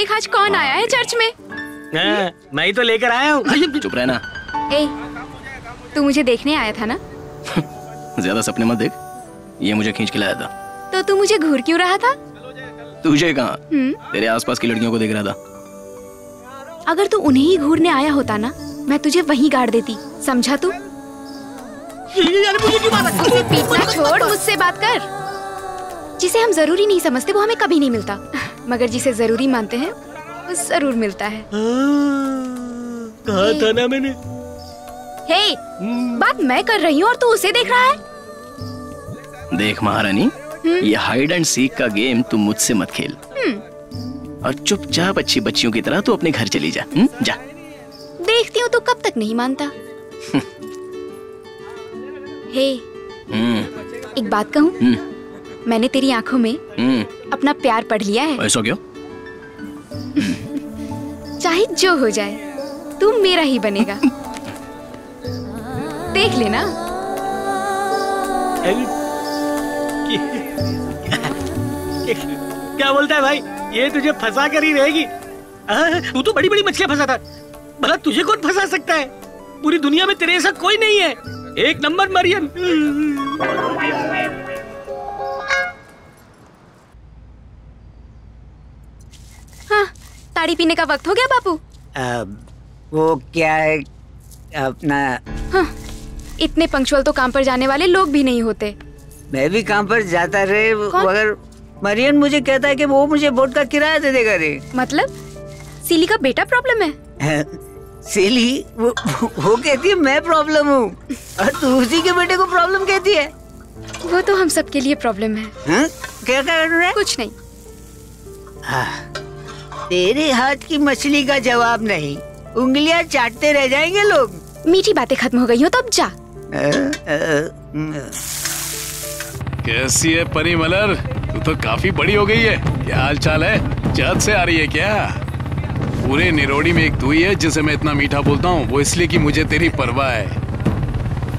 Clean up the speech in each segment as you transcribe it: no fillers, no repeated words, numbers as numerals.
देख आज कौन आया है चर्च में। मैं ही तो लेकर आया हूँ। चुप रहना। ए, तू मुझे देखने आया था ना? ज्यादा सपने मत देख, ये मुझे खींच के लाया था। तो तू मुझे घूर क्यों रहा था? तुझे कहाँ, तेरे आसपास की लड़कियों को देख रहा था। अगर तू उन्हें ही घूरने आया होता ना, मैं तुझे वहीं गाड़ देती, समझा तू? मुझे पीटना छोड़, मुझसे बात कर। जिसे हम जरूरी नहीं समझते वो हमें कभी नहीं मिलता, मगर जिसे जरूरी मानते हैं वो जरूर मिलता है। कहा था ना मैंने। हे, बात मैं कर रही हूँ और तू उसे देख रहा है। देख महारानी, ये हाइड एंड सीक का गेम तुम मुझसे मत खेल और चुपचाप अच्छी बच्चियों की तरह तू अपने घर चली जा। जा। देखती हूँ तू कब तक नहीं मानता। हे, एक बात कहूँ? मैंने तेरी आंखों में अपना प्यार पढ़ लिया है। ऐसा क्यों? चाहे जो हो जाए तू मेरा ही बनेगा। देख लेना। क्या बोलता है भाई? ये तुझे फंसा कर ही रहेगी। तू तो बड़ी बड़ी मछलियां फंसाता, भला तुझे कौन फंसा सकता है? पूरी दुनिया में तेरे ऐसा कोई नहीं है। एक नंबर मरियम। हाँ, ताड़ी पीने का वक्त हो गया बापू। वो क्या है अपना। हाँ, इतने पंक्चुअल तो काम पर जाने वाले लोग भी नहीं होते। मैं भी काम पर जाता रहे, मगर मरियम मुझे कहता है कि वो मुझे बोट का किराया दे देगा रे। मतलब सीली का बेटा प्रॉब्लम है? सीली वो कहती है मैं प्रॉब्लम हूँ और तू उसी के बेटे को प्रॉब्लम कहती है। वो तो हम सबके लिए प्रॉब्लम है। क्या कर रहे? कुछ नहीं। तेरे हाथ की मछली का जवाब नहीं, उंगलियां चाटते रह जाएंगे लोग। मीठी बातें खत्म हो गई हो तो अब जा। कैसी है परी मलर? तू तो काफी बड़ी हो गई है। क्या हाल चाल है? जद से आ रही है क्या? पूरे निरोड़ी में एक तू ही है जिसे मैं इतना मीठा बोलता हूँ, वो इसलिए कि मुझे तेरी परवाह है।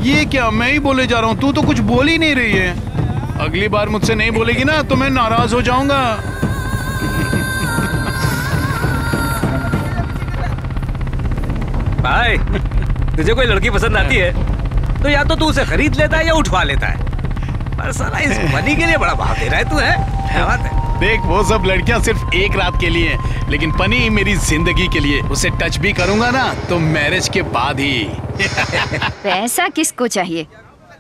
ये क्या मैं ही बोले जा रहा हूँ, तू तो कुछ बोल ही नहीं रही है। अगली बार मुझसे नहीं बोलेगी ना तो मैं नाराज हो जाऊंगा। भाई, तुझे कोई लड़की पसंद आती है तो या तो तू उसे खरीद लेता है या उठवा लेता है। पर साला इस बनी के लिए बड़ा भाव दे रहा है तू, है? क्या बात है? देख, वो सब लड़कियां सिर्फ एक रात के लिए हैं, लेकिन पनी मेरी जिंदगी के लिए। उसे टच भी करूंगा ना तो मैरिज के बाद ही। पैसा किसको चाहिए?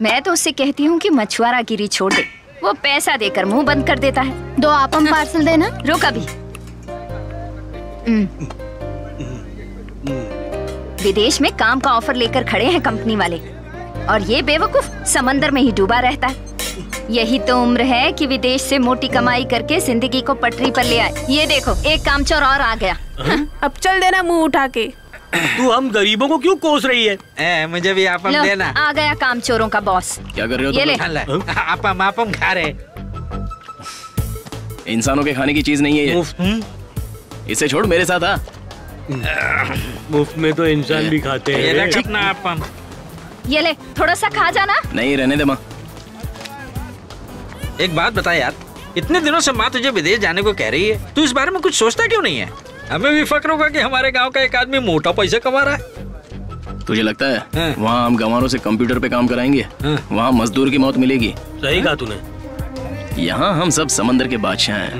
मैं तो उससे कहती हूँ कि मछुआरा गिरी छोड़ दे, वो पैसा देकर मुंह बंद कर देता है। 2 आपम पार्सल देना। रुक अभी। विदेश में काम का ऑफर लेकर खड़े हैं कंपनी वाले और ये बेवकूफ समंदर में ही डूबा रहता है। यही तो उम्र है कि विदेश से मोटी कमाई करके जिंदगी को पटरी पर ले आए। ये देखो, एक कामचोर और आ गया। अब चल देना मुंह उठा के। तू हम गरीबों को क्यों कोस रही है? मुझे भी आपम देना। आ गया कामचोरों का बॉस। क्या कर रहे हो? ये ले। आपम खा रहे। इंसानों के खाने की चीज नहीं है ये। इसे छोड़, मेरे साथ आ। मुफ्त में तो इंसान भी खाते हैं। अपना आपम। ये ले, थोड़ा सा खा जाना। नहीं, रहने दे माँ। एक बात बता यार, इतने दिनों से माँ तुझे विदेश जाने को कह रही है, तू इस बारे में कुछ सोचता क्यों नहीं है? हमें भी फक्र होगा कि हमारे गांव का एक आदमी मोटा पैसा कमा रहा है। तुझे लगता है वहाँ हम गंवारों से कंप्यूटर पे काम कराएंगे? वहाँ मजदूर की मौत मिलेगी। सही कहा तूने। यहाँ हम सब समंदर के बादशाह हैं,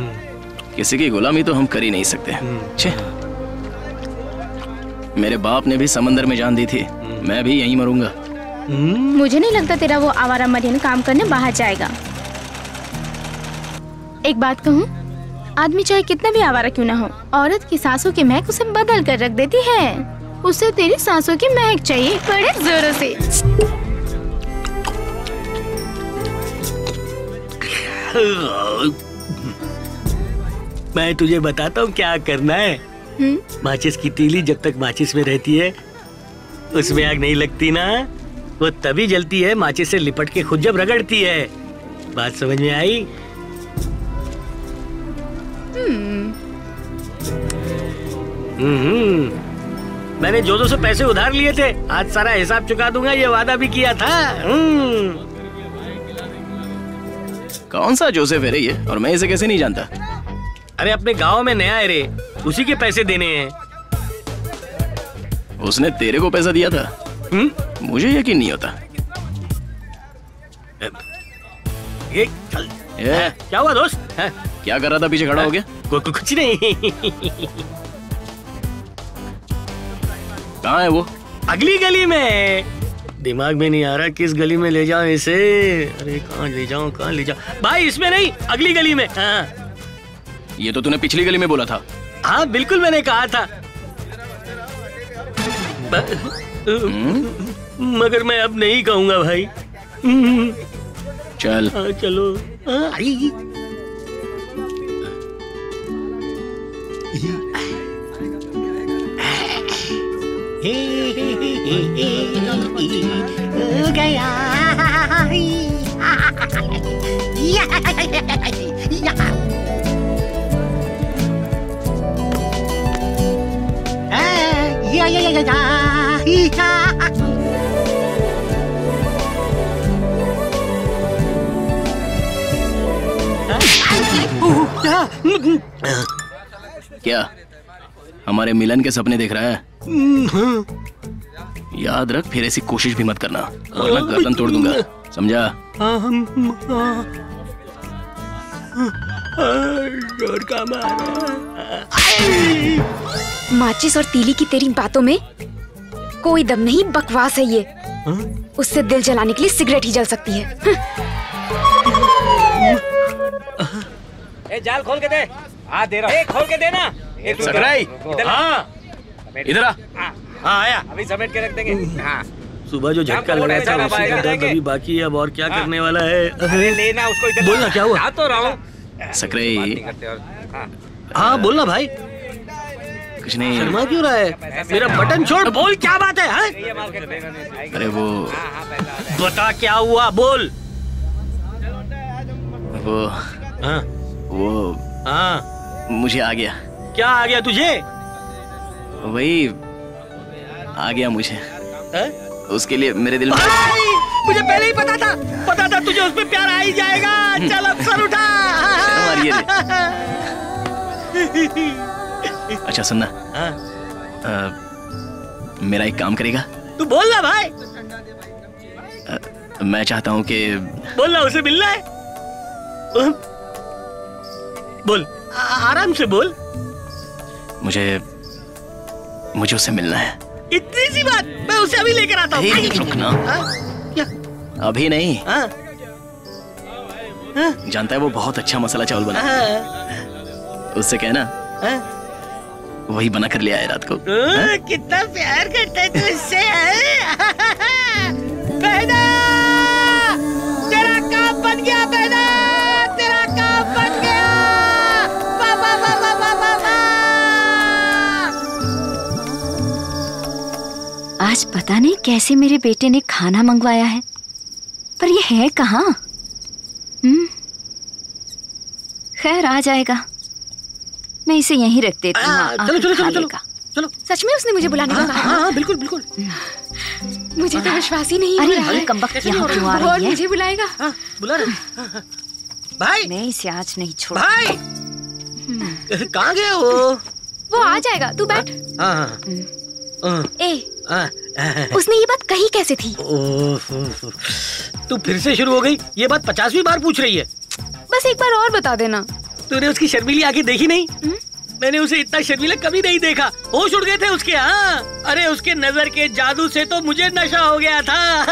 किसी की गुलामी तो हम कर ही नहीं सकते। छे, मेरे बाप ने भी समंदर में जान दी थी, मैं भी यहीं मरूंगा। मुझे नहीं लगता तेरा वो आवारा मरियन काम करने बाहर जाएगा। एक बात कहूँ, आदमी चाहे कितना भी आवारा क्यों ना हो, औरत की सांसों की महक उसे बदल कर रख देती है। उसे तेरी सांसों की महक चाहिए, बड़े जोरों से। मैं तुझे बताता हूँ क्या करना है। माचिस की तीली जब तक माचिस में रहती है उसमें आग नहीं लगती ना, वो तभी जलती है माचिस से लिपट के खुद जब रगड़ती है। बात समझ में आई? मैंने जोजो से पैसे उधार लिए थे, आज सारा हिसाब चुका दूंगा, ये वादा भी किया था। कौन सा जोसेफ है रे ये, और मैं इसे कैसे नहीं जानता? अरे अपने गांव में नया है रे, उसी के पैसे देने हैं। उसने तेरे को पैसा दिया था? मुझे यकीन नहीं होता। ये चल। क्या हुआ दोस्त? क्या कर रहा था पीछे खड़ा हो गया? कुछ नहीं। कहाँ है वो? अगली गली में। दिमाग में नहीं आ रहा किस गली में ले जाऊं इसे। अरे कहाँ ले जाऊं, कहाँ ले जाऊं? भाई इसमें नहीं, अगली गली में। हाँ। ये तो तूने पिछली गली में बोला था। हाँ बिल्कुल मैंने कहा था, मगर मैं अब नहीं कहूंगा भाई। चल। चलो। क्या हमारे मिलन के सपने देख रहा है? याद रख, फिर ऐसी कोशिश भी मत करना वरना गर्दन तोड़ दूंगा, समझा? माचिस और तीली की तेरी बातों में कोई दम नहीं, बकवास है ये। उससे दिल जलाने के लिए सिगरेट ही जल सकती है। ए, जाल खोल के दे। हाँ दे रहा हूँ। खोल के देना। सकराई, हाँ इधर आ। हाँ आया। अभी समेट के रख देंगे। हाँ सुबह जो झटका लगा था उसी का दर्द अभी बाकी है। अब और क्या करने वाला है? अरे लेना उसको इधर। बोलना क्या हुआ? आ तो रहा हूँ। सकराई। हाँ बोलना भाई। कुछ नहीं। शर्मा क्यों रहा है? मेरा बटन छोड़, बोल क्या बात है? हाँ? अरे वो बता क्या हुआ, बोल। वो हाँ मुझे आ गया। क्या आ गया तुझे? वही आ गया मुझे। उसके लिए मेरे दिल में। मुझे पहले ही पता था तुझे उस पे प्यार आ ही जाएगा। चल अब सर उठा। शर्म आ रही है। अच्छा सुनना, मेरा एक काम करेगा? तू बोल ना भाई। मैं चाहता हूँ कि बोलना, उसे मिलना है। बोल, आराम से बोल। मुझे उससे मिलना है। इतनी सी बात? मैं उसे अभी लेकर आता हूँ। रुकना। क्या? अभी नहीं। जानता है वो बहुत अच्छा मसाला चावल बना। उससे कहना वही बना कर ले आए रात को। कितना प्यार करता है तू इससे। बहना, तेरा काम बन गया। बहना, तेरा काम बन गया। आज पता नहीं कैसे मेरे बेटे ने खाना मंगवाया है, पर ये है कहाँ? खैर आ जाएगा, मैं इसे यहीं रख देती हूँ। चलो। सच में उसने मुझे बुलाने को कहा? हाँ बिल्कुल बिल्कुल। मुझे तो विश्वास ही नहीं हो रहा है। कमबख्त यहाँ क्यों आ रही है? मुझे बुलाएगा। बुला रहे भाई। मैं इसे आज नहीं छोड़। भाई कहाँ गया वो आ जाएगा, तू बैठ। उसने ये बात कही कैसे थी? तू फिर से शुरू हो गई। ये बात 50वीं बार पूछ रही है। बस एक बार और बता देना। तूने उसकी शर्मीली आंखें देखी नहीं? मैंने उसे इतना शर्मीला कभी नहीं देखा। होश उड़ गए थे उसके। हाँ अरे उसके नजर के जादू से तो मुझे नशा हो गया था।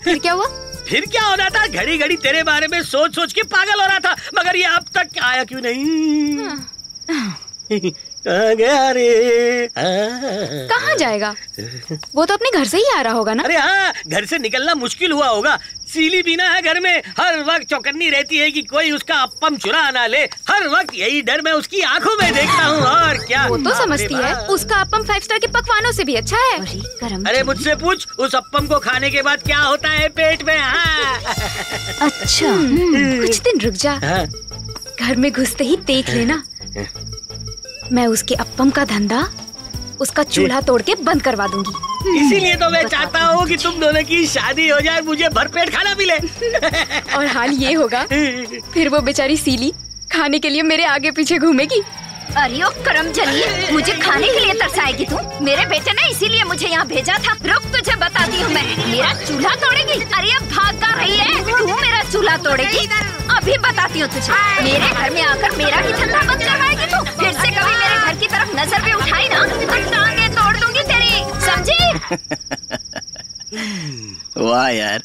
फिर क्या हुआ? फिर क्या हो रहा था? घड़ी घड़ी तेरे बारे में सोच सोच के पागल हो रहा था। मगर ये अब तक आया क्यों नहीं? कहाँ गया रे? कहाँ जाएगा? वो तो अपने घर से ही आ रहा होगा ना? अरे हाँ, घर से निकलना मुश्किल हुआ होगा। सीली बीना है घर में, हर वक्त चौकन्नी रहती है कि कोई उसका अप्पम चुरा ना ले। हर वक्त यही डर मैं उसकी आंखों में देखता हूँ। और क्या? वो तो समझती है उसका अप्पम 5 स्टार के पकवानों से भी अच्छा है। अरे मुझसे पूछ, उस अप्पम को खाने के बाद क्या होता है पेट में? हाँ। अच्छा कुछ दिन रुक जा। घर में घुसते ही देख लेना, मैं उसके अप्पम का धंधा, उसका चूल्हा तोड़ के बंद करवा दूंगी। इसीलिए तो मैं चाहता हूँ कि तुम दोनों की शादी हो जाए, मुझे भरपेट खाना मिले। और हाल ये होगा फिर वो बेचारी सीली खाने के लिए मेरे आगे पीछे घूमेगी। अरे ओ करम जलिए, मुझे खाने के लिए तरसाएगी तू? मेरे बेटे ने इसीलिए मुझे यहाँ भेजा था। रुक, तुझे बताती हूँ मैं। मेरा चूल्हा तोड़ेगी? अरे अब भाग कर रही है तू? मेरा चूल्हा तोड़ेगी? अभी बताती हूँ तुझे। मेरे घर में आकर मेरा ही धंधा बंद करवाएगी तू? फिर से कभी मेरे घर की तरफ नजर भी उठाई ना तो टांगे तोड़ दूंगी तेरी, समझी? वाह यार,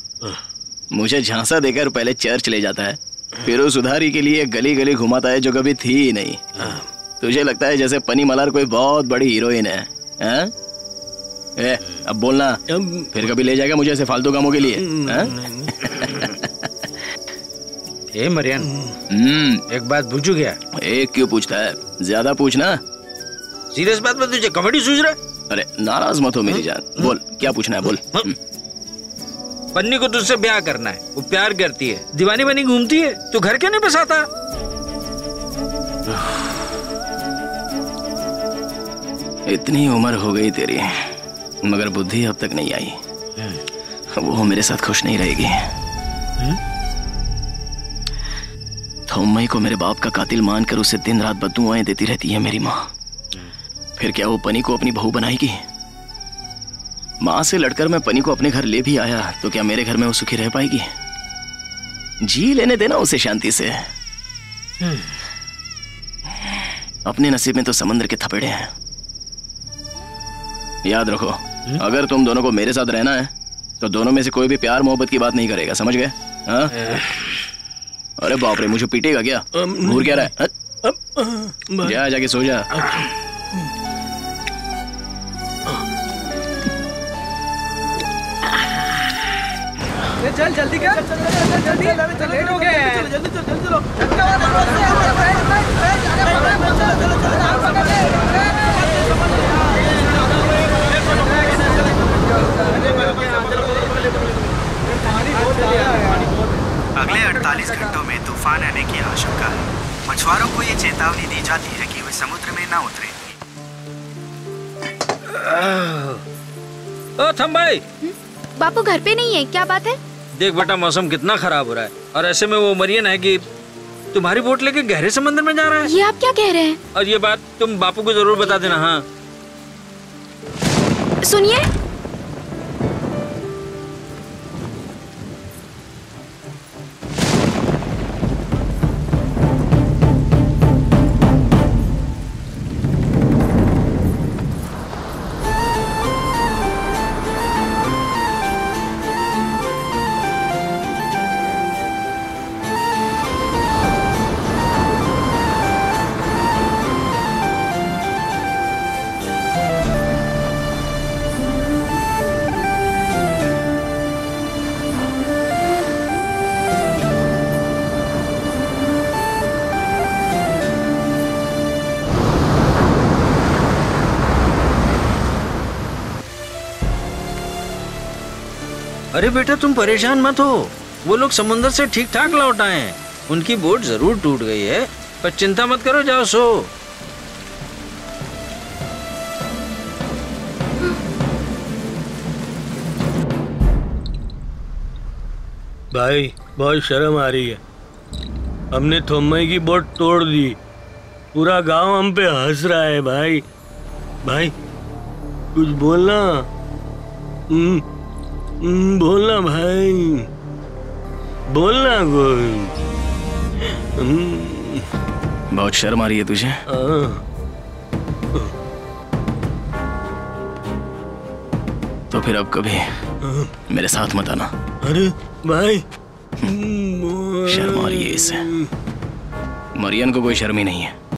मुझे झांसा देकर पहले चर्च ले जाता है, फिर उस उधारी के लिए गली गली घुमाता है जो कभी थी ही नहीं। तुझे लगता है जैसे पनी मलार कोई बहुत बड़ी हीरोइन है? अब बोलना, फिर कभी ले जाएगा मुझे ऐसे फालतू कामों के लिए? ए मरियन, एक बात पूछू क्या? एक क्यों पूछता है, ज्यादा पूछना। सीरियस बात में तुझे कॉमेडी सूझ रहा है? अरे नाराज मत हो मेरी जान, बोल क्या पूछना है, बोल। पन्नी को तुझसे ब्याह करना है, वो प्यार करती है, दीवानी बनी घूमती है, तू घर क्यों नहीं बसाता? इतनी उम्र हो गई तेरी, मगर बुद्धि अब तक नहीं आई। वो मेरे साथ खुश नहीं रहेगी। थोम्मई को मेरे बाप का कातिल मानकर उसे दिन रात बद्दुआएं देती रहती है मेरी माँ। फिर क्या वो पनी को अपनी बहू बनाएगी? माँ से लड़कर मैं पनी को अपने घर ले भी आया तो क्या मेरे घर में वो सुखी रह पाएगी? जी लेने देना उसे शांति से। अपने नसीब में तो समंदर के थपेड़े हैं। याद रखो, अगर तुम दोनों को मेरे साथ रहना है तो दोनों में से कोई भी प्यार मोहब्बत की बात नहीं करेगा, समझ गए? हाँ? अरे बाप रे, मुझे पीटेगा क्या? घूर क्या रहा है? जा जाके सो जा। चल जल्दी कर, जल्दी लेट हो गए। अगले 48 घंटों में तूफान आने की आशंका है। मछुआरों को ये चेतावनी दी जाती है कि वे समुद्र में ना उतरें। ओ थम्बाई, बापू घर पे नहीं है, क्या बात है? देख बेटा, मौसम कितना खराब हो रहा है और ऐसे में वो मरियन है कि तुम्हारी बोट लेके गहरे समंदर में जा रहा है। ये आप क्या कह रहे हैं? और ये बात तुम बापू को जरूर बता देना। हाँ सुनिए, अरे बेटा, तुम परेशान मत हो, वो लोग समुद्र से ठीक ठाक लौट आए हैं। उनकी बोट जरूर टूट गई है, पर चिंता मत करो, जाओ सो। भाई बहुत शर्म आ रही है, हमने थोम्मई की बोट तोड़ दी, पूरा गांव हम पे हंस रहा है। भाई भाई कुछ बोलना, बोलना भाई, बोलना कोई। बहुत शर्म आ रही है तुझे? तो फिर अब कभी मेरे साथ मत आना। अरे भाई, शर्म आ रही है इसे। मरियन को कोई शर्म ही नहीं है।